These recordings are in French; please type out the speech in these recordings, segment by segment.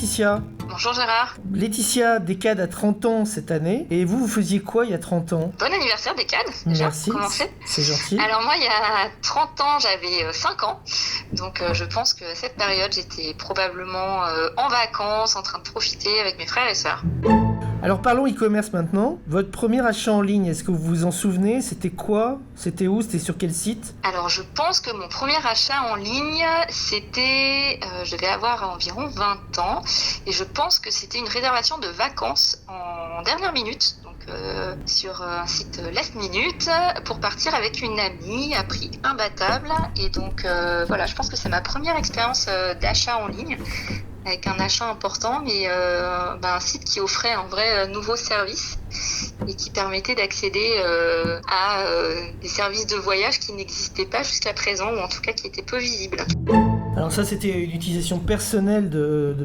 Laetitia. Bonjour Gérard. Laetitia, Decade a 30 ans cette année. Et vous faisiez quoi il y a 30 ans? Bon anniversaire Decade, déjà. Merci, c'est gentil. Alors moi, il y a 30 ans, j'avais 5 ans. Donc je pense que à cette période, j'étais probablement en vacances, en train de profiter avec mes frères et sœurs. Alors parlons e-commerce maintenant. Votre premier achat en ligne, est-ce que vous vous en souvenez? C'était quoi? C'était où? C'était sur quel site? Alors je pense que mon premier achat en ligne, c'était, je devais avoir environ 20 ans. Et je pense que c'était une réservation de vacances en dernière minute. Donc sur un site Last Minute pour partir avec une amie à prix imbattable. Et donc voilà, je pense que c'est ma première expérience d'achat en ligne. Avec un achat important, mais un site qui offrait un vrai nouveau service et qui permettait d'accéder à des services de voyage qui n'existaient pas jusqu'à présent, ou en tout cas qui étaient peu visibles. Alors ça, c'était une utilisation personnelle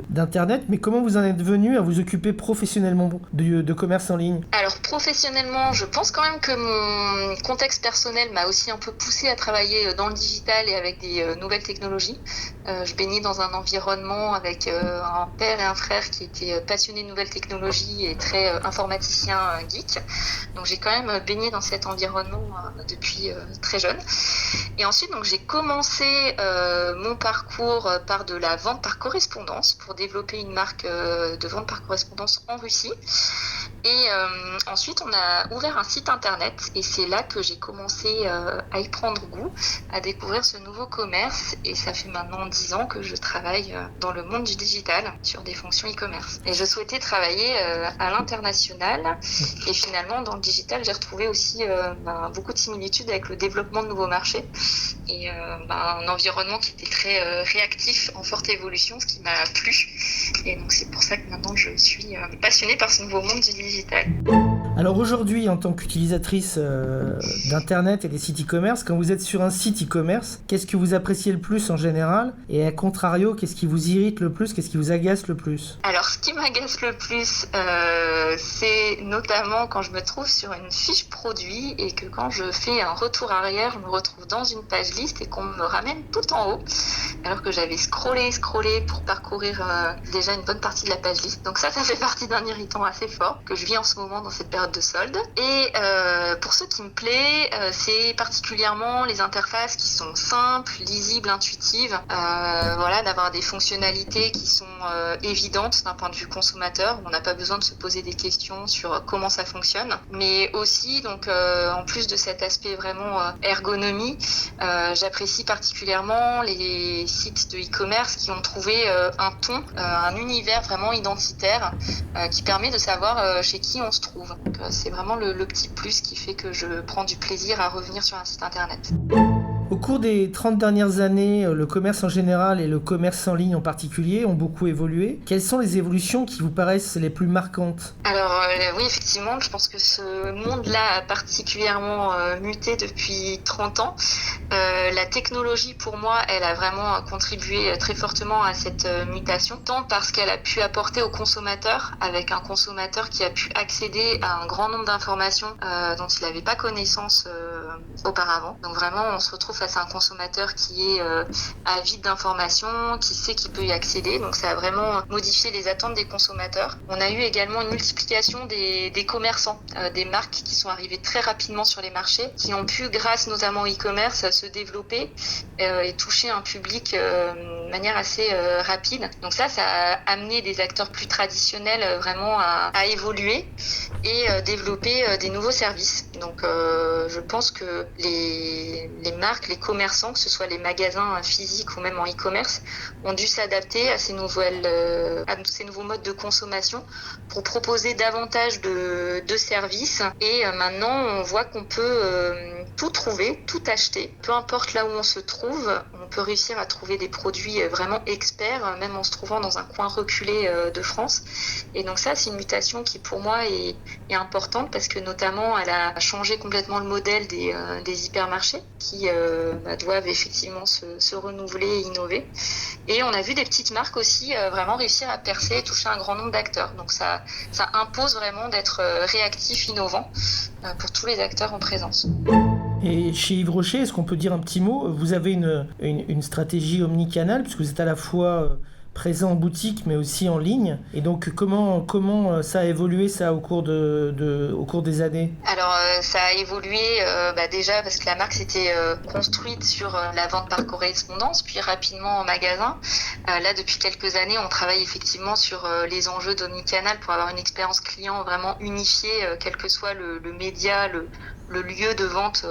d'Internet, mais comment vous en êtes venu à vous occuper professionnellement de commerce en ligne? Alors professionnellement, je pense quand même que mon contexte personnel m'a aussi un peu poussé à travailler dans le digital et avec des nouvelles technologies. Je baignais dans un environnement avec un père et un frère qui étaient passionnés de nouvelles technologies et très informaticiens geeks. Donc j'ai quand même baigné dans cet environnement depuis très jeune. Et ensuite, donc j'ai commencé mon parcours par de la vente par correspondance pour développer une marque de vente par correspondance en Russie. Et ensuite, on a ouvert un site internet et c'est là que j'ai commencé à y prendre goût, à découvrir ce nouveau commerce. Et ça fait maintenant 10 ans que je travaille dans le monde du digital sur des fonctions e-commerce. Et je souhaitais travailler à l'international. Et finalement, dans le digital, j'ai retrouvé aussi beaucoup de similitudes avec le développement de nouveaux marchés et un environnement qui était très réactif, en forte évolution, ce qui m'a plu. Et donc c'est pour ça que maintenant je suis passionnée par ce nouveau monde du digital. Alors aujourd'hui, en tant qu'utilisatrice d'Internet et des sites e-commerce, quand vous êtes sur un site e-commerce, qu'est-ce que vous appréciez le plus en général? Et à contrario, qu'est-ce qui vous irrite le plus? Qu'est-ce qui vous agace le plus? Alors ce qui m'agace le plus, c'est notamment quand je me trouve sur une fiche produit et que quand je fais un retour arrière, je me retrouve dans une page liste et qu'on me ramène tout en haut, alors que j'avais scrollé pour parcourir déjà une bonne partie de la page liste. Donc ça fait partie d'un irritant assez fort que je vis en ce moment dans cette période de solde. Et pour ce qui me plaît, c'est particulièrement les interfaces qui sont simples, lisibles, intuitives, d'avoir des fonctionnalités qui sont évidentes d'un point de vue consommateur. On n'a pas besoin de se poser des questions sur comment ça fonctionne, mais aussi donc en plus de cet aspect vraiment ergonomie, j'apprécie particulièrement les sites de e-commerce qui ont trouvé un ton, un univers vraiment identitaire qui permet de savoir chez qui on se trouve. Donc, c'est vraiment le petit plus qui fait que je prends du plaisir à revenir sur un site internet. Au cours des 30 dernières années, le commerce en général et le commerce en ligne en particulier ont beaucoup évolué. Quelles sont les évolutions qui vous paraissent les plus marquantes? Alors oui, effectivement, je pense que ce monde-là a particulièrement muté depuis 30 ans. La technologie, pour moi, elle a vraiment contribué très fortement à cette mutation, tant parce qu'elle a pu apporter au consommateur, avec un consommateur qui a pu accéder à un grand nombre d'informations dont il n'avait pas connaissance auparavant. Donc vraiment, on se retrouve face à un consommateur qui est avide d'informations, qui sait qu'il peut y accéder. Donc ça a vraiment modifié les attentes des consommateurs. On a eu également une multiplication des commerçants, des marques qui sont arrivées très rapidement sur les marchés, qui ont pu, grâce notamment au e-commerce, se développer et toucher un public de manière assez rapide. Donc ça a amené des acteurs plus traditionnels vraiment à évoluer et développer des nouveaux services. Donc je pense que les marques, les commerçants, que ce soit les magasins physiques ou même en e-commerce, ont dû s'adapter à ces nouveaux modes de consommation pour proposer davantage de services. Et maintenant, on voit qu'on peut tout trouver, tout acheter. Peu importe là où on se trouve, on peut réussir à trouver des produits vraiment experts, même en se trouvant dans un coin reculé de France. Et donc ça, c'est une mutation qui pour moi est importante parce que notamment, elle a changé complètement le modèle des hypermarchés qui doivent effectivement se renouveler et innover. Et on a vu des petites marques aussi vraiment réussir à percer et toucher un grand nombre d'acteurs. Donc ça impose vraiment d'être réactif, innovant pour tous les acteurs en présence. Et chez Yves Rocher, est-ce qu'on peut dire un petit mot? Vous avez une stratégie omnicanale, puisque vous êtes à la fois présent en boutique mais aussi en ligne. Et donc comment ça a évolué ça au cours des années? Alors ça a évolué déjà parce que la marque s'était construite sur la vente par correspondance, puis rapidement en magasin. Là depuis quelques années on travaille effectivement sur les enjeux d'omnicanal pour avoir une expérience client vraiment unifiée, quel que soit le média, le lieu de vente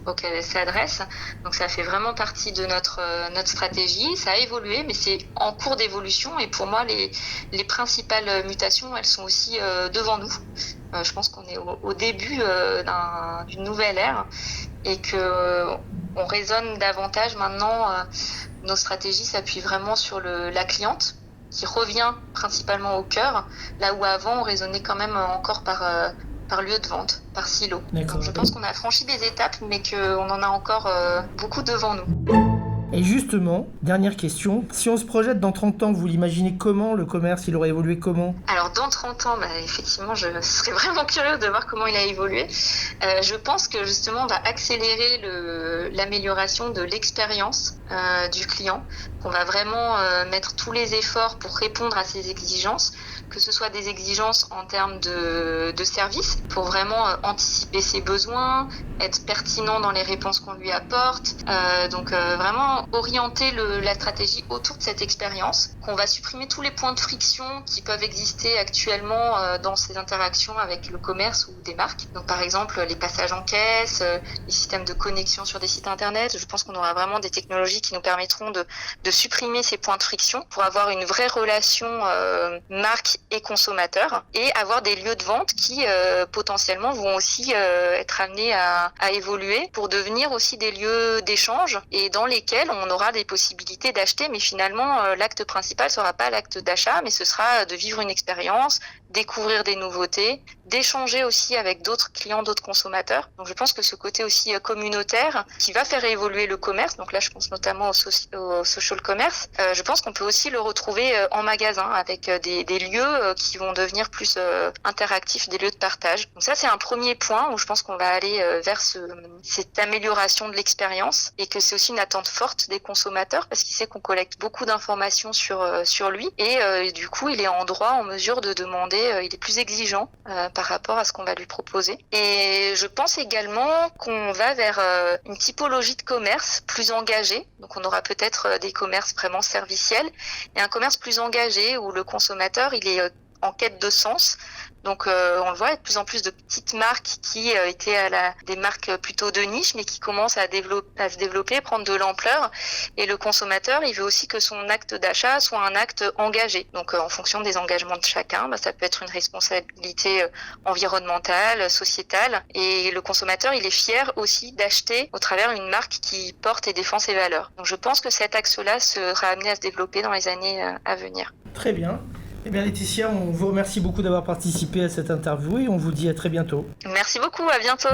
auquel elle s'adresse. Donc ça fait vraiment partie de notre stratégie. Ça a évolué, mais c'est en cours d'évolution. Et pour moi, les principales mutations, elles sont aussi devant nous. Je pense qu'on est au début d'une nouvelle ère et que on raisonne davantage maintenant. Nos stratégies s'appuient vraiment sur la cliente, qui revient principalement au cœur, là où avant on raisonnait quand même encore par lieu de vente, par silo. Donc je pense qu'on a franchi des étapes, mais qu'on en a encore beaucoup devant nous. Et justement, dernière question, si on se projette dans 30 ans, vous l'imaginez comment le commerce, il aurait évolué comment? Alors dans 30 ans, effectivement, je serais vraiment curieuse de voir comment il a évolué. Je pense que justement, on va accélérer l'amélioration de l'expérience du client, qu'on va vraiment mettre tous les efforts pour répondre à ses exigences, que ce soit des exigences en termes de service, pour vraiment anticiper ses besoins, être pertinent dans les réponses qu'on lui apporte, donc vraiment orienter la stratégie autour de cette expérience, qu'on va supprimer tous les points de friction qui peuvent exister actuellement dans ces interactions avec le commerce ou des marques. Donc par exemple les passages en caisse, les systèmes de connexion sur des sites internet. Je pense qu'on aura vraiment des technologies qui nous permettront de supprimer ces points de friction pour avoir une vraie relation marque et consommateur et avoir des lieux de vente qui potentiellement vont aussi être amenés à évoluer pour devenir aussi des lieux d'échange et dans lesquels on aura des possibilités d'acheter, mais finalement l'acte principal sera pas l'acte d'achat, mais ce sera de vivre une expérience, découvrir des nouveautés, d'échanger aussi avec d'autres clients, d'autres consommateurs. Donc je pense que ce côté aussi communautaire qui va faire évoluer le commerce, donc là je pense notamment au social commerce, je pense qu'on peut aussi le retrouver en magasin avec des lieux qui vont devenir plus interactifs, des lieux de partage. Donc ça c'est un premier point où je pense qu'on va aller vers cette amélioration de l'expérience et que c'est aussi une attente forte des consommateurs parce qu'il sait qu'on collecte beaucoup d'informations sur lui et du coup il est en droit, en mesure de demander, il est plus exigeant par rapport à ce qu'on va lui proposer. Et je pense également qu'on va vers une typologie de commerce plus engagée. Donc on aura peut-être des commerces vraiment serviciels et un commerce plus engagé où le consommateur il est en quête de sens. Donc on le voit, il y a de plus en plus de petites marques qui étaient des marques plutôt de niche, mais qui commencent à se développer, prendre de l'ampleur. Et le consommateur, il veut aussi que son acte d'achat soit un acte engagé. Donc en fonction des engagements de chacun, ça peut être une responsabilité environnementale, sociétale. Et le consommateur, il est fier aussi d'acheter au travers une marque qui porte et défend ses valeurs. Donc je pense que cet axe-là sera amené à se développer dans les années à venir. Très bien. Eh bien Laetitia, on vous remercie beaucoup d'avoir participé à cette interview et on vous dit à très bientôt. Merci beaucoup, à bientôt.